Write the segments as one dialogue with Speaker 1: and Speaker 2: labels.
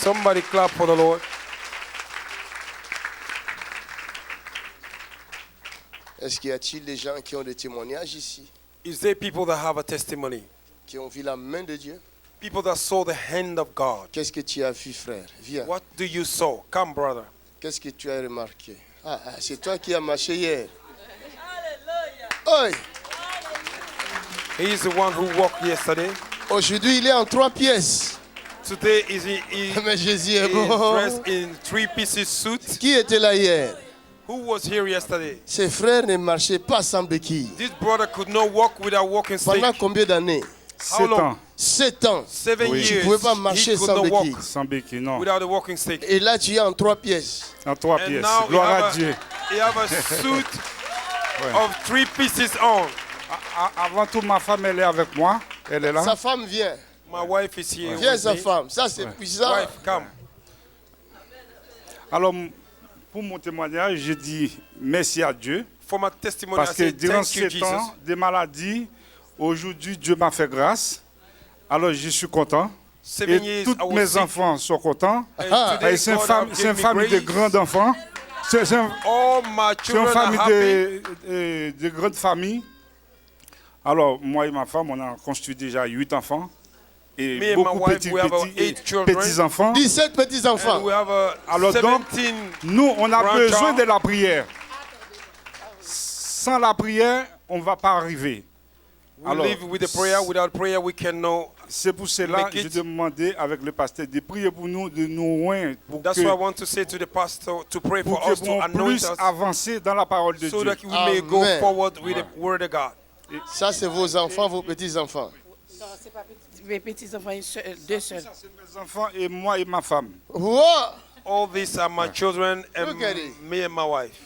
Speaker 1: Somebody clap for the Lord.
Speaker 2: Est-ce qu'il y a-t-il des gens qui ont des témoignages ici,
Speaker 1: Is there people that have a testimony?
Speaker 2: qui ont vu la main de Dieu?
Speaker 1: People that saw the hand of God.
Speaker 2: Qu'est-ce que tu as vu, frère? Viens.
Speaker 1: What do you saw? Come, brother.
Speaker 2: Qu'est-ce que tu as remarqué? C'est toi qui as marché hier. Oi!
Speaker 1: He is the one who walked yesterday.
Speaker 2: Aujourd'hui, il est en 3 pièces.
Speaker 1: Today is
Speaker 2: Mais Jésus est
Speaker 1: is
Speaker 2: bon.
Speaker 1: dressed in 3-piece suit.
Speaker 2: Qui était là hier?
Speaker 1: Who was here yesterday?
Speaker 2: Ses frères ne marchaient pas sans béquille.
Speaker 1: This brother could not walk without walking stick.
Speaker 2: Pendant combien d'années?
Speaker 3: 7
Speaker 1: long?
Speaker 3: ans
Speaker 2: 7 ans.
Speaker 1: 7
Speaker 3: Oui.
Speaker 1: years.
Speaker 2: Tu ne pouvais pas marcher
Speaker 1: He could
Speaker 2: sans
Speaker 1: not walk
Speaker 2: béquille.
Speaker 3: sans béquille, non.
Speaker 1: without a walking stick.
Speaker 2: Et là, tu es en 3 pièces.
Speaker 3: En 3
Speaker 1: And
Speaker 3: pièces.
Speaker 1: now
Speaker 3: Gloire à Dieu.
Speaker 1: he have a suit of 3 pieces on.
Speaker 3: Avant tout, ma femme, elle est avec moi. Elle est là.
Speaker 2: Sa femme vient.
Speaker 1: My wife is here.
Speaker 2: Viens,
Speaker 1: with
Speaker 2: sa
Speaker 1: me.
Speaker 2: femme. Ça, c'est puissant.
Speaker 1: Wife, come.
Speaker 3: Alors, pour mon témoignage, je dis merci à Dieu.
Speaker 1: For my testimony,
Speaker 3: Parce
Speaker 1: I
Speaker 3: que
Speaker 1: say
Speaker 3: durant
Speaker 1: thank you,
Speaker 3: 7 ans
Speaker 1: Jesus.
Speaker 3: de maladie, aujourd'hui, Dieu m'a fait grâce. Alors, je suis content.
Speaker 1: 7
Speaker 3: Et
Speaker 1: years,
Speaker 3: tous
Speaker 1: I was
Speaker 3: mes
Speaker 1: sick.
Speaker 3: enfants sont contents.
Speaker 1: And today
Speaker 3: Et c'est une
Speaker 1: God
Speaker 3: fam-
Speaker 1: have
Speaker 3: c'est une
Speaker 1: given me
Speaker 3: famille de
Speaker 1: grace.
Speaker 3: grands enfants. C'est
Speaker 1: All my
Speaker 3: c'est une
Speaker 1: children are
Speaker 3: famille
Speaker 1: happy.
Speaker 3: de grandes familles. Alors, moi et ma femme, on a construit déjà 8 enfants. Et
Speaker 1: Me and my
Speaker 3: beaucoup
Speaker 1: wife, we have 8 children.
Speaker 3: petits-enfants.
Speaker 2: 17
Speaker 1: And
Speaker 2: petits-enfants.
Speaker 1: we have
Speaker 3: Alors donc,
Speaker 1: 17
Speaker 3: nous, on a
Speaker 1: Grand
Speaker 3: besoin
Speaker 1: child.
Speaker 3: de la prière. Sans la prière, on ne va pas arriver.
Speaker 1: We
Speaker 3: Alors,
Speaker 1: live with the prayer. Without prayer, we cannot.
Speaker 3: c'est pour cela
Speaker 1: Make
Speaker 3: que je
Speaker 1: it.
Speaker 3: demandais avec le pasteur de prier pour nous, de nous oindre, pour
Speaker 1: That's
Speaker 3: que,
Speaker 1: why I want to say to the pastor to pray for
Speaker 3: pour que
Speaker 1: us, to
Speaker 3: nous
Speaker 1: anoint
Speaker 3: plus
Speaker 1: us,
Speaker 3: avancer dans la parole de
Speaker 1: so
Speaker 3: Dieu.
Speaker 1: that we may go
Speaker 2: Amen.
Speaker 1: forward with the word of God.
Speaker 2: Ça, c'est vos enfants, vos petits-enfants.
Speaker 4: Non, c'est pas mes petits-enfants, deux seuls.
Speaker 3: Ça, c'est mes enfants et moi et ma femme.
Speaker 2: Wow!
Speaker 1: All these are my children and
Speaker 2: Look at it.
Speaker 1: me and my wife.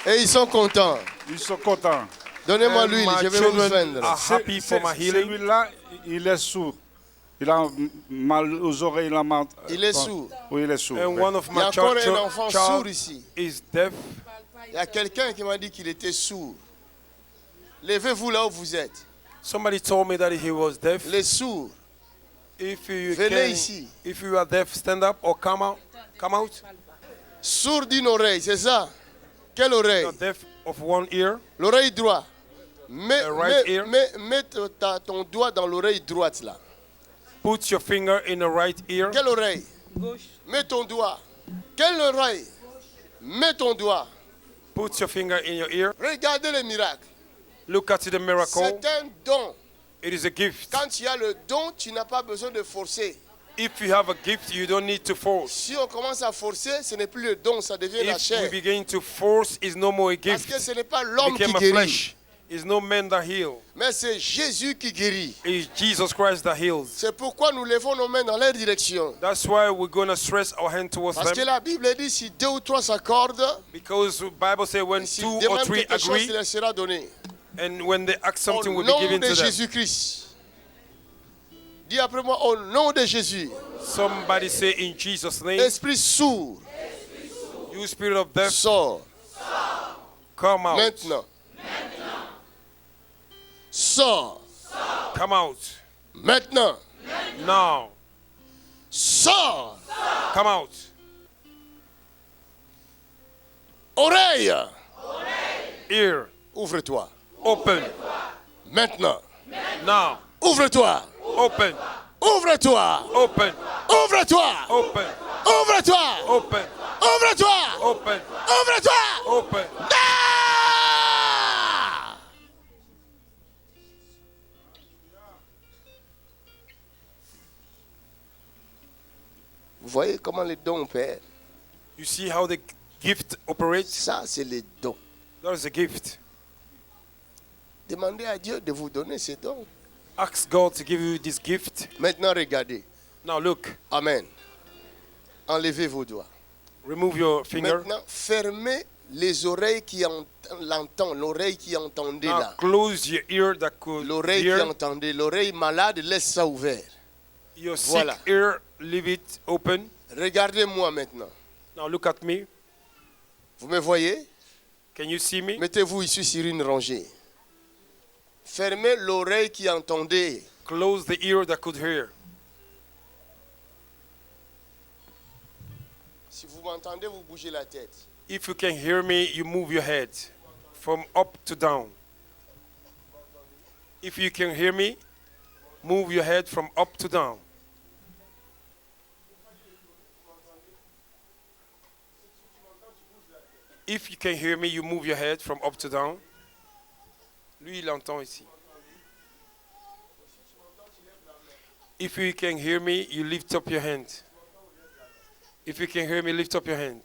Speaker 2: Et ils sont contents.
Speaker 3: Ils sont contents.
Speaker 2: Donnez-moi
Speaker 1: And
Speaker 2: l'huile,
Speaker 1: my
Speaker 2: je vais vous
Speaker 1: children
Speaker 2: joindre.
Speaker 1: are happy for my healing.
Speaker 3: Celui-là, il est sourd. Il a mal aux oreilles. Il a mal,
Speaker 2: Il est sourd.
Speaker 3: Oui, il est sourd.
Speaker 1: And
Speaker 3: oui.
Speaker 1: one of
Speaker 2: Il y a
Speaker 1: my
Speaker 2: encore un enfant sourd
Speaker 1: child
Speaker 2: ici.
Speaker 1: is deaf.
Speaker 2: Il y a quelqu'un qui m'a dit qu'il était sourd. Levez-vous là où vous êtes.
Speaker 1: Somebody told me that he was deaf.
Speaker 2: Les sourds.
Speaker 1: If you
Speaker 2: Venez
Speaker 1: can,
Speaker 2: ici.
Speaker 1: if you are deaf, stand up or come out. Come out.
Speaker 2: Sourd d'une oreille, c'est ça? Quelle oreille?
Speaker 1: You're deaf of one ear.
Speaker 2: L'oreille droite. Mets,
Speaker 1: The right
Speaker 2: mets-
Speaker 1: ear.
Speaker 2: mets ton doigt dans l'oreille droite là.
Speaker 1: Put your finger in the right ear.
Speaker 2: Quelle oreille?
Speaker 4: Gauche.
Speaker 2: Mets ton doigt. Quelle oreille? Mets ton doigt.
Speaker 1: Put your finger in your ear.
Speaker 2: Regardez le miracle.
Speaker 1: Look at the miracle.
Speaker 2: C'est un don.
Speaker 1: It is a gift.
Speaker 2: Quand tu as le don, tu n'as pas besoin de forcer.
Speaker 1: If you have a gift, you don't need to force.
Speaker 2: Si on commence à forcer, ce n'est plus le don, ça devient la
Speaker 1: If
Speaker 2: chair.
Speaker 1: we begin to force, it's no more a
Speaker 2: Parce
Speaker 1: gift.
Speaker 2: que ce n'est pas
Speaker 1: It
Speaker 2: l'homme qui
Speaker 1: became a
Speaker 2: guérit,
Speaker 1: flesh. It's no man that heals.
Speaker 2: mais c'est Jésus qui guérit.
Speaker 1: It's Jesus Christ that heals.
Speaker 2: C'est pourquoi nous levons nos mains dans leur direction.
Speaker 1: That's why we're going to stress our hand towards
Speaker 2: Parce que
Speaker 1: them.
Speaker 2: la Bible dit si 2 ou 3 s'accordent,
Speaker 1: Because the Bible says when
Speaker 2: si
Speaker 1: 2 or
Speaker 2: demandent
Speaker 1: 3
Speaker 2: quelque chose,
Speaker 1: agree,
Speaker 2: il leur sera donné.
Speaker 1: and when they ask something
Speaker 2: Au
Speaker 1: will be
Speaker 2: nom
Speaker 1: given
Speaker 2: de
Speaker 1: to them.
Speaker 2: Jésus-Christ. Dis après moi, au nom de Jésus.
Speaker 1: Somebody say in Jesus' name,
Speaker 2: Esprit sourd,
Speaker 1: you spirit of death,
Speaker 2: sors
Speaker 1: come out.
Speaker 2: maintenant. Sors
Speaker 1: Come out.
Speaker 2: maintenant.
Speaker 1: Now.
Speaker 2: Sors.
Speaker 1: Come out.
Speaker 2: Oreille,
Speaker 1: Ear.
Speaker 2: ouvre-toi.
Speaker 1: Open.
Speaker 2: Maintenant.
Speaker 1: Now.
Speaker 2: Ouvre-toi.
Speaker 1: Open.
Speaker 2: Ouvre-toi.
Speaker 1: Open.
Speaker 2: Ouvre-toi.
Speaker 1: Open.
Speaker 2: Ouvre-toi.
Speaker 1: Open.
Speaker 2: Ouvre-toi.
Speaker 1: Open.
Speaker 2: Ouvre-toi.
Speaker 1: Open.
Speaker 2: Ah! Vous voyez comment les dons opèrent?
Speaker 1: You see how the gift operates?
Speaker 2: Ça, c'est les dons.
Speaker 1: That is a gift.
Speaker 2: Demandez à Dieu de vous donner ces dons.
Speaker 1: Ask God to give you this gift.
Speaker 2: Maintenant, regardez.
Speaker 1: Now look.
Speaker 2: Amen. Enlevez vos doigts.
Speaker 1: Remove your finger.
Speaker 2: Maintenant, fermez les oreilles qui l'entendent, l'oreille qui entendait
Speaker 1: Now
Speaker 2: là.
Speaker 1: close your ear that could
Speaker 2: L'oreille qui
Speaker 1: hear.
Speaker 2: entendait, l'oreille malade, laisse ça ouvert.
Speaker 1: Your sick
Speaker 2: Voilà.
Speaker 1: ear, leave it open.
Speaker 2: Regardez-moi maintenant.
Speaker 1: Now look at me.
Speaker 2: Vous me voyez?
Speaker 1: Can you see me?
Speaker 2: Mettez-vous ici sur une rangée. Fermez l'oreille qui entendait.
Speaker 1: Close the ear that could hear.
Speaker 2: Si vous m'entendez, vous bougez la tête.
Speaker 1: If you can hear me, you move your head from up to down. If you can hear me, move your head from up to down. If you can hear me, you move your head from up to down. Lui, il entend ici. If you can hear me, you lift up your hand. If you can hear me, lift up your hand.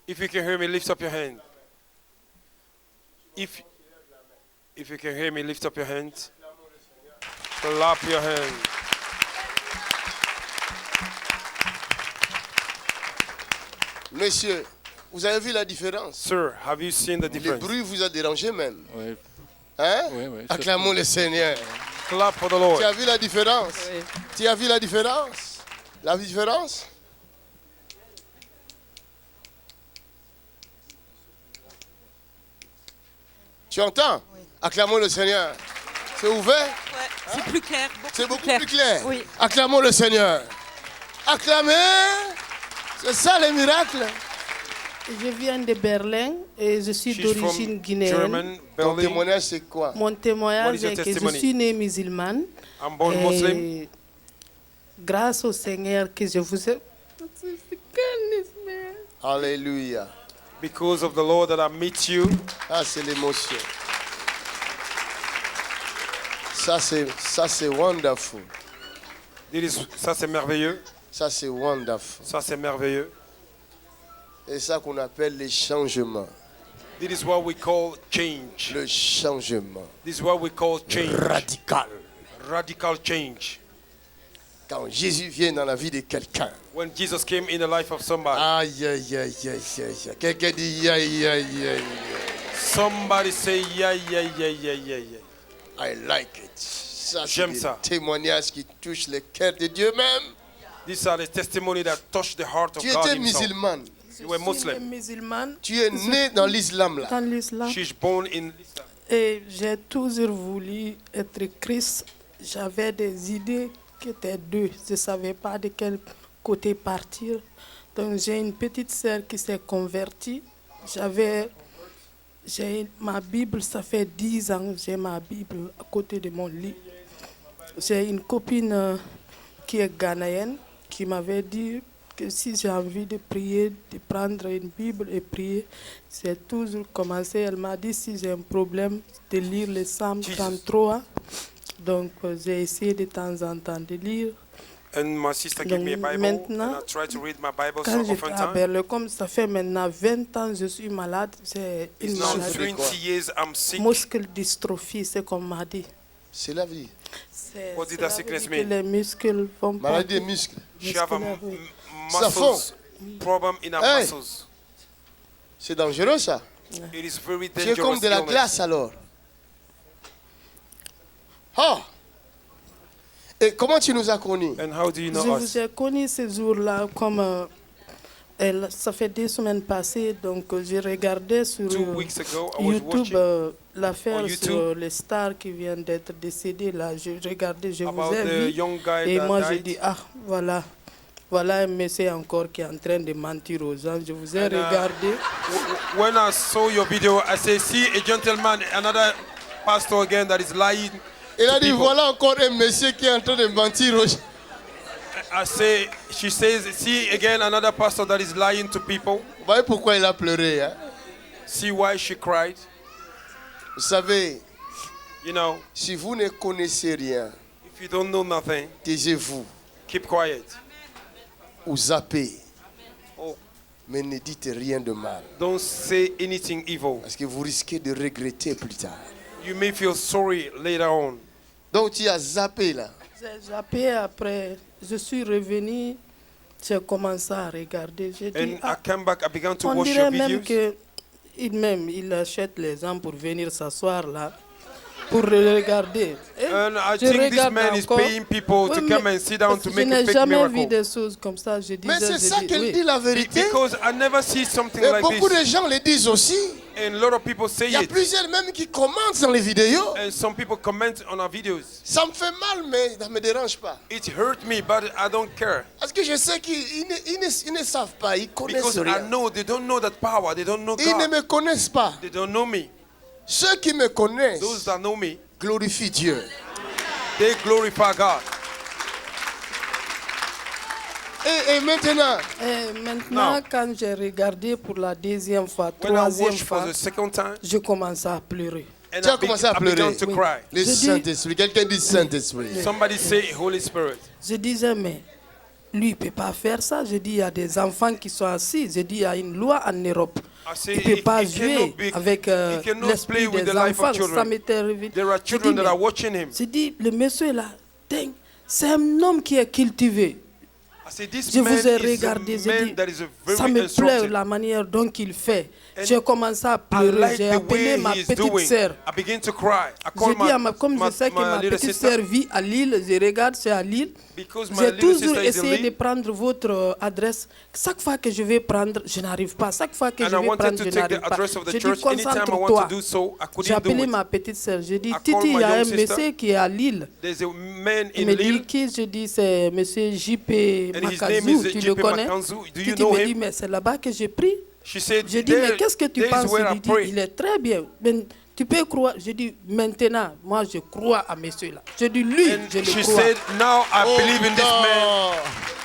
Speaker 1: If you can hear me, lift up your hand. If you can hear me, lift up your hand. Clap your hand.
Speaker 2: Monsieur, vous avez vu la différence?
Speaker 1: Sir, have you seen the
Speaker 2: Le
Speaker 1: difference?
Speaker 2: bruit vous a dérangé même.
Speaker 5: Oui,
Speaker 2: Hein?
Speaker 5: oui.
Speaker 2: Acclamons le Seigneur.
Speaker 1: Clap for the Lord.
Speaker 2: Tu as vu la différence?
Speaker 4: Oui.
Speaker 2: Tu as vu la différence? La différence? Tu entends? Acclamons le Seigneur. C'est ouvert?
Speaker 6: Ouais, c'est plus clair.
Speaker 2: C'est beaucoup plus clair.
Speaker 6: Oui.
Speaker 2: Acclamons le Seigneur. Acclamez. C'est ça le miracle.
Speaker 4: Je viens de Berlin et je suis
Speaker 1: She's
Speaker 4: d'origine
Speaker 1: from
Speaker 4: guinéenne.
Speaker 1: German,
Speaker 2: Ton
Speaker 1: Berlin.
Speaker 2: témoignage, c'est quoi?
Speaker 4: Mon
Speaker 1: What
Speaker 4: témoignage
Speaker 1: is your
Speaker 4: est que je
Speaker 1: testimony?
Speaker 4: suis née musulmane.
Speaker 1: I'm born Muslim.
Speaker 4: Et grâce au Seigneur que je vous ai...
Speaker 2: Alléluia.
Speaker 1: Because of the Lord that I meet you.
Speaker 2: Ah, c'est l'émotion. Ça, c'est wonderful.
Speaker 1: Ça, c'est merveilleux.
Speaker 2: Ça, c'est wonderful.
Speaker 1: Ça, c'est merveilleux.
Speaker 2: Et ça qu'on appelle les changements.
Speaker 1: This is what we call change.
Speaker 2: Le changement
Speaker 1: This is what we call change.
Speaker 2: radical.
Speaker 1: Radical change.
Speaker 2: Quand Jésus vient dans la vie de quelqu'un.
Speaker 1: When Jesus came in the life of somebody.
Speaker 2: Aïe, aïe, aïe, aïe, aïe. Quelqu'un dit aïe, aïe, aïe.
Speaker 1: Somebody say yeah, yeah, yeah, yeah, yeah, yeah.
Speaker 2: I like it. Ça, c'est
Speaker 1: J'aime
Speaker 2: des
Speaker 1: ça.
Speaker 2: témoignages qui touchent le cœur de Dieu même.
Speaker 1: These are the testimonies that touch the heart of
Speaker 2: Tu
Speaker 1: God
Speaker 2: étais
Speaker 1: himself.
Speaker 2: musulmane.
Speaker 1: You were
Speaker 4: Je suis née
Speaker 1: Muslim.
Speaker 4: musulmane
Speaker 2: Tu es né dans l'islam là.
Speaker 4: dans l'islam.
Speaker 1: She's born in Islam.
Speaker 4: Et j'ai toujours voulu être Christ. J'avais des idées qui étaient deux. Je ne savais pas de quel côté partir. Donc j'ai une petite sœur qui s'est convertie. J'ai ma Bible, ça fait 10 ans, j'ai ma Bible à côté de mon lit. J'ai une copine qui est ghanéenne qui m'avait dit que si j'ai envie de prier, de prendre une Bible et prier, c'est toujours commencé. Elle m'a dit si j'ai un problème de lire le Psaume 33. Donc j'ai essayé de temps en temps de lire.
Speaker 1: And my sister gave me a
Speaker 4: Donc,
Speaker 1: Bible.
Speaker 4: maintenant,
Speaker 1: And I try to read my Bible
Speaker 4: Quand
Speaker 1: so
Speaker 4: j'étais
Speaker 1: often
Speaker 4: à
Speaker 1: time.
Speaker 4: Berlin, comme ça fait maintenant 20 ans, je suis malade. C'est
Speaker 1: It's
Speaker 4: une
Speaker 1: now
Speaker 4: maladie.
Speaker 1: 20 years I'm sick.
Speaker 4: Muscle dystrophie, c'est qu'on m'a dit.
Speaker 2: C'est la vie.
Speaker 1: What did
Speaker 4: Cela
Speaker 1: that
Speaker 4: veut
Speaker 1: sickness
Speaker 4: dire que
Speaker 1: mean?
Speaker 4: les muscles vont pas.
Speaker 2: Maladie des muscles.
Speaker 1: She have a
Speaker 4: musculaires, oui.
Speaker 2: Ça fond.
Speaker 1: muscles problem in her
Speaker 2: Hey.
Speaker 1: muscles.
Speaker 2: C'est dangereux ça.
Speaker 1: It is very
Speaker 2: Tu es comme
Speaker 1: dangerous
Speaker 2: de la
Speaker 1: illness.
Speaker 2: glace alors. Ah. Et comment tu nous as connus?
Speaker 1: And how do you
Speaker 4: Je
Speaker 1: know us?
Speaker 4: vous ai connu ce jour-là comme ça fait 2 semaines passées, donc j'ai regardé sur
Speaker 1: 2 weeks ago, I was
Speaker 4: YouTube
Speaker 1: watching
Speaker 4: l'affaire
Speaker 1: on YouTube
Speaker 4: sur les stars qui viennent d'être décédés. Là, je regardais, je vous
Speaker 1: about
Speaker 4: ai
Speaker 1: the
Speaker 4: vu.
Speaker 1: young guy
Speaker 4: Et
Speaker 1: that
Speaker 4: moi, j'ai
Speaker 1: died.
Speaker 4: dit, ah, voilà un monsieur encore qui est en train de mentir aux gens. Je vous ai
Speaker 1: And,
Speaker 4: regardé.
Speaker 1: When I saw your video, I said, see a gentleman, another pastor again that is lying.
Speaker 2: Il a dit
Speaker 1: people.
Speaker 2: voilà encore un monsieur qui est en train de mentir aux gens.
Speaker 1: She says, see again another pastor that is lying to people.
Speaker 2: Vous voyez pourquoi il a pleuré, hein?
Speaker 1: See why she cried.
Speaker 2: Vous savez,
Speaker 1: You know,
Speaker 2: si vous ne connaissez rien,
Speaker 1: if you don't know nothing,
Speaker 2: taisez-vous
Speaker 1: keep quiet.
Speaker 2: ou zappez.
Speaker 1: Oh,
Speaker 2: Mais ne dites rien de mal.
Speaker 1: don't say anything evil.
Speaker 2: Parce que vous risquez de regretter plus tard.
Speaker 1: You may feel sorry later on.
Speaker 2: Donc tu as zappé là.
Speaker 4: J'ai zappé après. Je suis revenu. J'ai commencé à regarder. J'ai dit,
Speaker 1: And I
Speaker 4: ah,
Speaker 1: came back, I began to
Speaker 4: on
Speaker 1: watch
Speaker 4: dirait
Speaker 1: your
Speaker 4: même
Speaker 1: videos.
Speaker 4: qu'il achète les gens pour venir s'asseoir là. pour le regarder. Et
Speaker 1: And I
Speaker 4: je
Speaker 1: think this
Speaker 4: regarde
Speaker 1: man is
Speaker 4: encore.
Speaker 1: paying people to
Speaker 4: Oui,
Speaker 1: come
Speaker 4: mais
Speaker 1: and sit down to
Speaker 4: je
Speaker 1: make a
Speaker 4: n'ai
Speaker 1: fake
Speaker 4: jamais vu
Speaker 1: miracle.
Speaker 4: des choses comme ça. Je
Speaker 2: Mais
Speaker 4: disais,
Speaker 2: c'est ça qu'elle
Speaker 4: oui.
Speaker 2: dit la vérité.
Speaker 1: Because I never see something
Speaker 2: Et
Speaker 1: like
Speaker 2: beaucoup de
Speaker 1: this.
Speaker 2: gens le disent aussi.
Speaker 1: And a lot of people say
Speaker 2: Il y a
Speaker 1: it.
Speaker 2: plusieurs même qui commentent dans les vidéos.
Speaker 1: And some people comment on our videos.
Speaker 2: Ça me fait mal, mais ça ne me dérange pas.
Speaker 1: It hurt me, but I don't care.
Speaker 2: Parce que je sais qu'ils ne savent pas, ils connaissent
Speaker 1: Because I
Speaker 2: rien.
Speaker 1: know they don't know that power. They don't know
Speaker 2: Ils ne
Speaker 1: God.
Speaker 2: me connaissent pas.
Speaker 1: They don't know me.
Speaker 2: Ceux qui me connaissent
Speaker 1: Those that know me,
Speaker 2: glorifient Dieu.
Speaker 1: they glorify God.
Speaker 2: Et maintenant,
Speaker 4: Et maintenant, quand j'ai regardé pour la deuxième fois,
Speaker 1: When I
Speaker 4: troisième
Speaker 1: watched for
Speaker 4: fois,
Speaker 1: the second time,
Speaker 4: je commençais à pleurer.
Speaker 1: and
Speaker 2: tu as
Speaker 1: I
Speaker 2: commencé à
Speaker 1: began
Speaker 2: pleurer.
Speaker 1: to
Speaker 4: Oui.
Speaker 1: cry.
Speaker 2: Le
Speaker 4: Je dis-
Speaker 2: Saint-Esprit, quelqu'un dit Saint-Esprit.
Speaker 1: Somebody say Holy Spirit.
Speaker 4: Je disais, mais lui, il ne peut pas faire ça. Je dis, il y a des enfants qui sont assis. Je dis, il y a une loi en Europe.
Speaker 1: I say
Speaker 4: Il ne peut pas
Speaker 1: he
Speaker 4: jouer
Speaker 1: cannot be-
Speaker 4: avec
Speaker 1: he cannot
Speaker 4: l'esprit
Speaker 1: play with
Speaker 4: des
Speaker 1: the life of
Speaker 4: enfants. Ça
Speaker 1: children.
Speaker 4: m'était révélé.
Speaker 1: There are
Speaker 4: Je
Speaker 1: children
Speaker 4: dis,
Speaker 1: that are
Speaker 4: mais-
Speaker 1: watching him.
Speaker 4: je dis, le monsieur là, dingue, c'est un homme qui est cultivé.
Speaker 1: I say this
Speaker 4: Je
Speaker 1: man
Speaker 4: vous ai
Speaker 1: is
Speaker 4: regardé,
Speaker 1: a
Speaker 4: j'ai
Speaker 1: man
Speaker 4: dit,
Speaker 1: that is a
Speaker 4: ça
Speaker 1: very
Speaker 4: me plaît
Speaker 1: instructed.
Speaker 4: la manière dont il fait.
Speaker 1: And
Speaker 4: J'ai commencé à
Speaker 1: I
Speaker 4: pleurer,
Speaker 1: like
Speaker 4: j'ai
Speaker 1: the
Speaker 4: appelé
Speaker 1: way
Speaker 4: ma
Speaker 1: he is
Speaker 4: petite
Speaker 1: doing.
Speaker 4: sœur.
Speaker 1: I begin to cry. I call
Speaker 4: J'ai dit à
Speaker 1: my,
Speaker 4: ma, comme je sais que ma
Speaker 1: little
Speaker 4: petite
Speaker 1: sister
Speaker 4: sœur vit à Lille, je regarde, c'est à Lille.
Speaker 1: because my
Speaker 4: J'ai
Speaker 1: little
Speaker 4: toujours
Speaker 1: sister is in
Speaker 4: essayé de
Speaker 1: Lille,
Speaker 4: prendre votre adresse. Chaque fois que je vais prendre, je n'arrive pas. Chaque fois que
Speaker 1: and
Speaker 4: je
Speaker 1: I
Speaker 4: vais
Speaker 1: wanted
Speaker 4: prendre,
Speaker 1: to
Speaker 4: je
Speaker 1: take
Speaker 4: n'arrive
Speaker 1: the
Speaker 4: pas.
Speaker 1: address of the
Speaker 4: J'ai dit,
Speaker 1: church. Anytime I want
Speaker 4: concentre-toi.
Speaker 1: to do so, I
Speaker 4: J'ai
Speaker 1: couldn't do
Speaker 4: appelé
Speaker 1: it.
Speaker 4: ma petite sœur. J'ai dit,
Speaker 1: I
Speaker 4: Titi,
Speaker 1: called
Speaker 4: il y
Speaker 1: my
Speaker 4: a un
Speaker 1: young sister.
Speaker 4: monsieur qui est à Lille.
Speaker 1: There's a man
Speaker 4: Il
Speaker 1: in
Speaker 4: me dit
Speaker 1: Lille,
Speaker 4: qui? Je dis, c'est monsieur JP
Speaker 1: and his name
Speaker 4: Makazou.
Speaker 1: is
Speaker 4: Tu le
Speaker 1: JP
Speaker 4: connais?
Speaker 1: Makanzu. Do you
Speaker 4: Titi
Speaker 1: know
Speaker 4: me dit,
Speaker 1: him?
Speaker 4: mais c'est là-bas que j'ai pris.
Speaker 1: She said,
Speaker 4: J'ai dit, mais
Speaker 1: there,
Speaker 4: qu'est-ce que tu
Speaker 1: there is
Speaker 4: penses?
Speaker 1: where
Speaker 4: Il
Speaker 1: I
Speaker 4: lui dit,
Speaker 1: pray.
Speaker 4: il est très bien. Mais tu peux croire. J'ai dit, maintenant, moi, je crois à monsieur là. Je dis, lui,
Speaker 1: And
Speaker 4: je le
Speaker 1: she
Speaker 4: crois.
Speaker 1: said, now I
Speaker 2: Oh,
Speaker 1: believe in this man.
Speaker 2: non.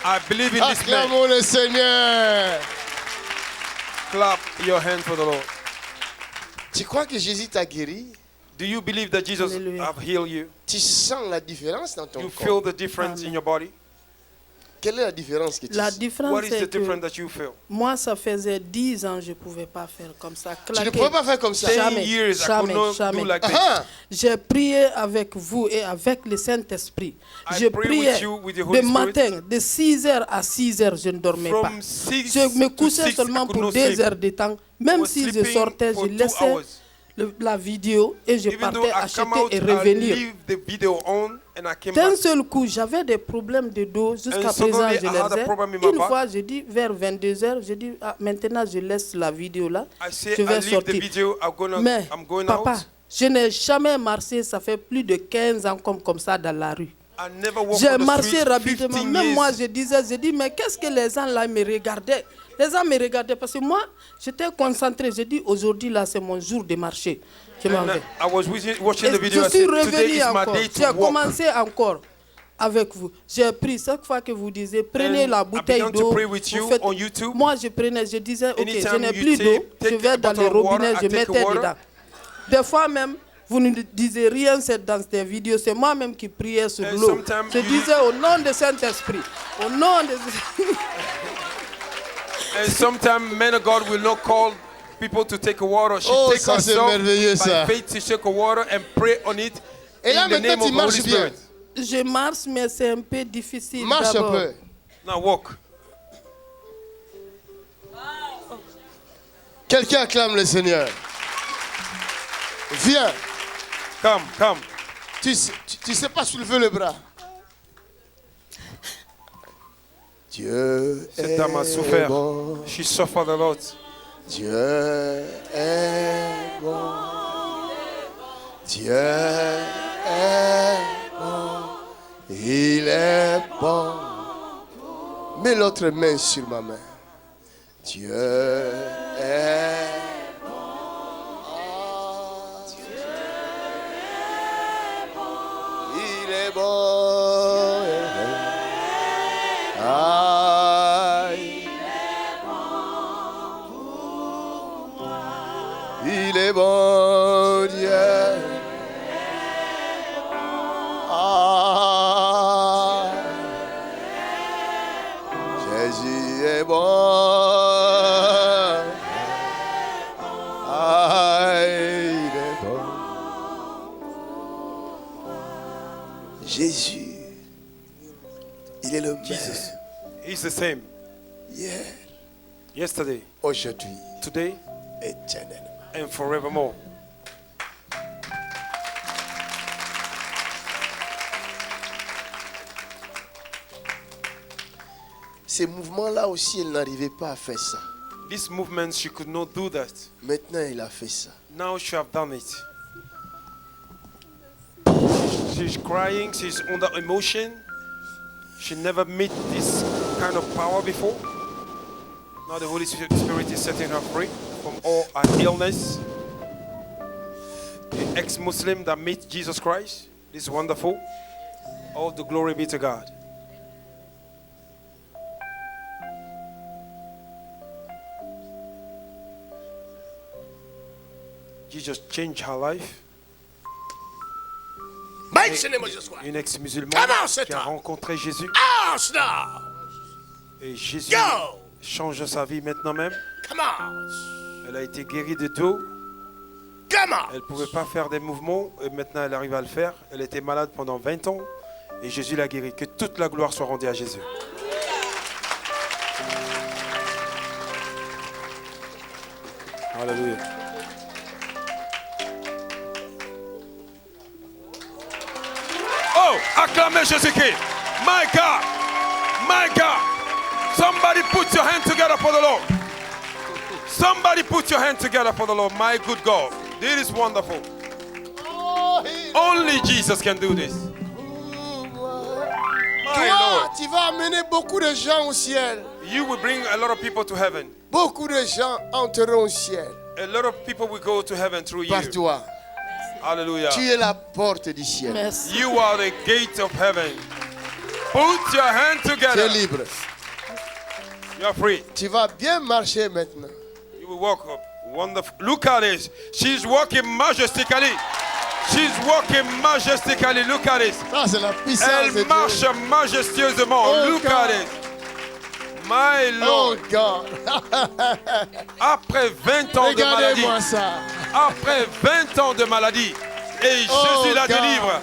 Speaker 1: I believe in this man.
Speaker 2: Acclamons le Seigneur.
Speaker 1: Clap your hand for the Lord.
Speaker 2: Tu crois que Jésus t'a guéri?
Speaker 1: Do you believe that Jesus
Speaker 4: Hallelujah.
Speaker 1: have healed you?
Speaker 2: Tu sens la différence dans ton
Speaker 1: You
Speaker 2: corps.
Speaker 1: feel the difference
Speaker 4: Amen.
Speaker 1: in your body?
Speaker 2: Quelle est la différence que tu
Speaker 4: La
Speaker 2: sens?
Speaker 4: différence,
Speaker 1: What is the
Speaker 4: c'est que
Speaker 1: difference that you feel?
Speaker 4: moi, ça faisait 10 ans, je ne pouvais pas faire comme ça.
Speaker 2: Tu ne
Speaker 4: Claquer.
Speaker 2: pouvais pas faire comme ça.
Speaker 1: 10
Speaker 4: Jamais,
Speaker 1: years I
Speaker 4: jamais,
Speaker 1: could not
Speaker 4: jamais.
Speaker 1: do like this.
Speaker 2: Ah,
Speaker 4: J'ai prié avec vous et avec le Saint-Esprit.
Speaker 1: I
Speaker 4: Je
Speaker 1: pray
Speaker 4: priais
Speaker 1: with you, with the Holy
Speaker 4: le
Speaker 1: Spirit.
Speaker 4: matin, de 6h à 6h, je ne dormais pas.
Speaker 1: From 6
Speaker 4: Je me
Speaker 1: to
Speaker 4: couchais
Speaker 1: 6,
Speaker 4: seulement
Speaker 1: I could
Speaker 4: pour
Speaker 1: not
Speaker 4: 2
Speaker 1: sleep.
Speaker 4: heures de temps.
Speaker 1: I
Speaker 4: Même
Speaker 1: was
Speaker 4: si je
Speaker 1: sleeping
Speaker 4: sortais,
Speaker 1: for
Speaker 4: je
Speaker 1: 2
Speaker 4: laissais
Speaker 1: hours.
Speaker 4: la vidéo et je
Speaker 1: Even though
Speaker 4: partais
Speaker 1: I
Speaker 4: acheter
Speaker 1: come out,
Speaker 4: et
Speaker 1: I
Speaker 4: revenir.
Speaker 1: leave the video on and I came
Speaker 4: D'un
Speaker 1: back.
Speaker 4: seul coup, j'avais des problèmes de dos. Jusqu'à
Speaker 1: And
Speaker 4: présent,
Speaker 1: suddenly,
Speaker 4: je
Speaker 1: I had a
Speaker 4: les ai.
Speaker 1: problem in my
Speaker 4: Une
Speaker 1: back.
Speaker 4: fois, j'ai dit vers 22h, j'ai dit ah, maintenant je laisse la vidéo là.
Speaker 1: I say
Speaker 4: Je
Speaker 1: I
Speaker 4: vais
Speaker 1: leave the
Speaker 4: sortir.
Speaker 1: video,
Speaker 4: Mais
Speaker 1: I'm going
Speaker 4: papa,
Speaker 1: out.
Speaker 4: je n'ai jamais marché, ça fait plus de 15 ans comme ça dans la rue.
Speaker 1: I never walk
Speaker 4: J'ai
Speaker 1: on the
Speaker 4: marché
Speaker 1: street
Speaker 4: rapidement.
Speaker 1: 15
Speaker 4: Même
Speaker 1: years.
Speaker 4: moi, je dis, mais qu'est-ce que les gens là me regardaient? Les gens me regardaient parce que moi, j'étais concentré. J'ai dit, aujourd'hui là, c'est mon jour de marcher. Je m'en
Speaker 1: And
Speaker 4: vais.
Speaker 1: I was watching the
Speaker 4: Et
Speaker 1: video. I
Speaker 4: je suis
Speaker 1: said, today
Speaker 4: revenu
Speaker 1: is my
Speaker 4: encore.
Speaker 1: day
Speaker 4: J'ai
Speaker 1: to walk.
Speaker 4: commencé encore avec vous. J'ai pris chaque fois que vous disiez, prenez
Speaker 1: And
Speaker 4: la
Speaker 1: I
Speaker 4: bouteille
Speaker 1: began to
Speaker 4: d'eau.
Speaker 1: pray with
Speaker 4: vous
Speaker 1: you
Speaker 4: faites-
Speaker 1: on YouTube.
Speaker 4: Moi, je prenais, je disais, ok, je
Speaker 1: Anytime
Speaker 4: n'ai
Speaker 1: you
Speaker 4: plus d'eau, je
Speaker 1: take
Speaker 4: vais
Speaker 1: a
Speaker 4: dans
Speaker 1: bottle
Speaker 4: le
Speaker 1: of water,
Speaker 4: robinet,
Speaker 1: I
Speaker 4: je
Speaker 1: take
Speaker 4: mettais
Speaker 1: water.
Speaker 4: dedans. Des fois même, vous ne disiez rien c'est dans ces vidéos, c'est moi-même qui priais sur
Speaker 1: And
Speaker 4: l'eau.
Speaker 1: sometimes
Speaker 4: Je
Speaker 1: you-
Speaker 4: disais au nom de Saint-Esprit, au nom de...
Speaker 1: And sometimes men of God will not call people to take a water. She
Speaker 2: Oh,
Speaker 1: take
Speaker 2: ça, c'est
Speaker 1: herself
Speaker 2: merveilleux,
Speaker 1: by
Speaker 2: ça.
Speaker 1: faith to take a water and pray on it
Speaker 2: Et là,
Speaker 1: in the name
Speaker 2: maintenant,
Speaker 1: of
Speaker 2: tu
Speaker 1: the Holy
Speaker 2: marches bien.
Speaker 1: Spirit.
Speaker 4: Je marche, mais c'est un peu difficile
Speaker 2: Marche un
Speaker 4: d'abord.
Speaker 2: peu.
Speaker 1: Now walk.
Speaker 2: Quelqu'un acclame le Seigneur. Viens.
Speaker 1: Come.
Speaker 2: Tu sais pas soulever le bras. Dieu
Speaker 1: Cette
Speaker 2: est
Speaker 1: dame a souffert.
Speaker 2: bon.
Speaker 1: She suffered a lot.
Speaker 2: Dieu est bon. Dieu est bon. Il est bon. Mets l'autre main sur ma main. Dieu est bon. Ah, Dieu est bon. Il est bon. Ah, il est bon, Dieu. Ah, Jésus est bon. Ah, il est bon. Jésus, il est le même.
Speaker 1: He's the same.
Speaker 2: Hier,
Speaker 1: Yesterday,
Speaker 2: aujourd'hui,
Speaker 1: today,
Speaker 2: éternellement.
Speaker 1: and forevermore.
Speaker 2: Ces mouvements-là aussi, elle n'arrivait pas à faire ça.
Speaker 1: This movement, she could not do that.
Speaker 2: Maintenant, elle a fait ça.
Speaker 1: Now she have done it. She's crying, she's under emotion. She never met this kind of power before. Now the Holy Spirit is setting her free from all her illness. The ex-Muslim that met Jesus Christ. This is wonderful. All the glory be to God. Jesus changed her life.
Speaker 2: Mighty name of Jesus Christ.
Speaker 1: Une ex-musulmane
Speaker 2: Comment c'est
Speaker 1: qui a
Speaker 2: ça?
Speaker 1: rencontré Jésus.
Speaker 2: Ouch now.
Speaker 1: Et Jésus
Speaker 2: Go.
Speaker 1: change sa vie maintenant même.
Speaker 2: Come on.
Speaker 1: Elle a été guérie de tout.
Speaker 2: Come on.
Speaker 1: Elle ne pouvait pas faire des mouvements et maintenant elle arrive à le faire. Elle était malade pendant 20 ans et Jésus l'a guérie. Que toute la gloire soit rendue à Jésus. Alléluia. Oh, acclamez Jésus-Christ. My God. My God. Somebody put your hand together for the Lord. Somebody put your hand together for the Lord. My good God. This is wonderful. Only Jesus can do this. My
Speaker 2: Toi,
Speaker 1: Lord.
Speaker 2: tu vas amener beaucoup de gens au ciel.
Speaker 1: You will bring a lot of people to heaven.
Speaker 2: Beaucoup de gens entreront au ciel
Speaker 1: A lot of people will go to heaven through
Speaker 2: par
Speaker 1: you.
Speaker 2: toi.
Speaker 1: Hallelujah.
Speaker 2: Tu es la porte du ciel.
Speaker 4: Merci.
Speaker 1: You are the gate of heaven. Put your hand
Speaker 2: Tu es
Speaker 1: together.
Speaker 2: libre.
Speaker 1: You are free.
Speaker 2: Tu vas bien marcher maintenant.
Speaker 1: You will walk up. Wonderful. Look at this. She's walking majestically. She's walking majestically. Look at this.
Speaker 2: Ça, c'est la puissance de
Speaker 1: Elle marche
Speaker 2: Dieu.
Speaker 1: majestueusement.
Speaker 2: Oh,
Speaker 1: Look
Speaker 2: God.
Speaker 1: at it. My
Speaker 2: Oh
Speaker 1: Lord.
Speaker 2: God.
Speaker 1: Après 20 ans de maladie.
Speaker 2: Regardez-moi ça.
Speaker 1: Après 20 ans de maladie. Et
Speaker 2: Oh,
Speaker 1: Jésus la
Speaker 2: God.
Speaker 1: délivre.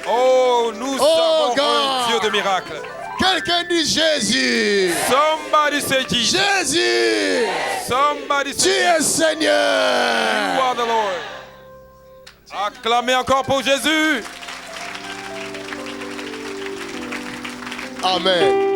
Speaker 1: Oh, nous
Speaker 2: Oh,
Speaker 1: avons un
Speaker 2: God.
Speaker 1: Dieu de miracles.
Speaker 2: Quelqu'un dit Jésus.
Speaker 1: Somebody say Jesus.
Speaker 2: Jésus.
Speaker 1: Somebody
Speaker 2: Tu
Speaker 1: say
Speaker 2: es
Speaker 1: Jesus.
Speaker 2: Seigneur.
Speaker 1: You are the Lord. Acclamez encore pour Jésus.
Speaker 2: Amen.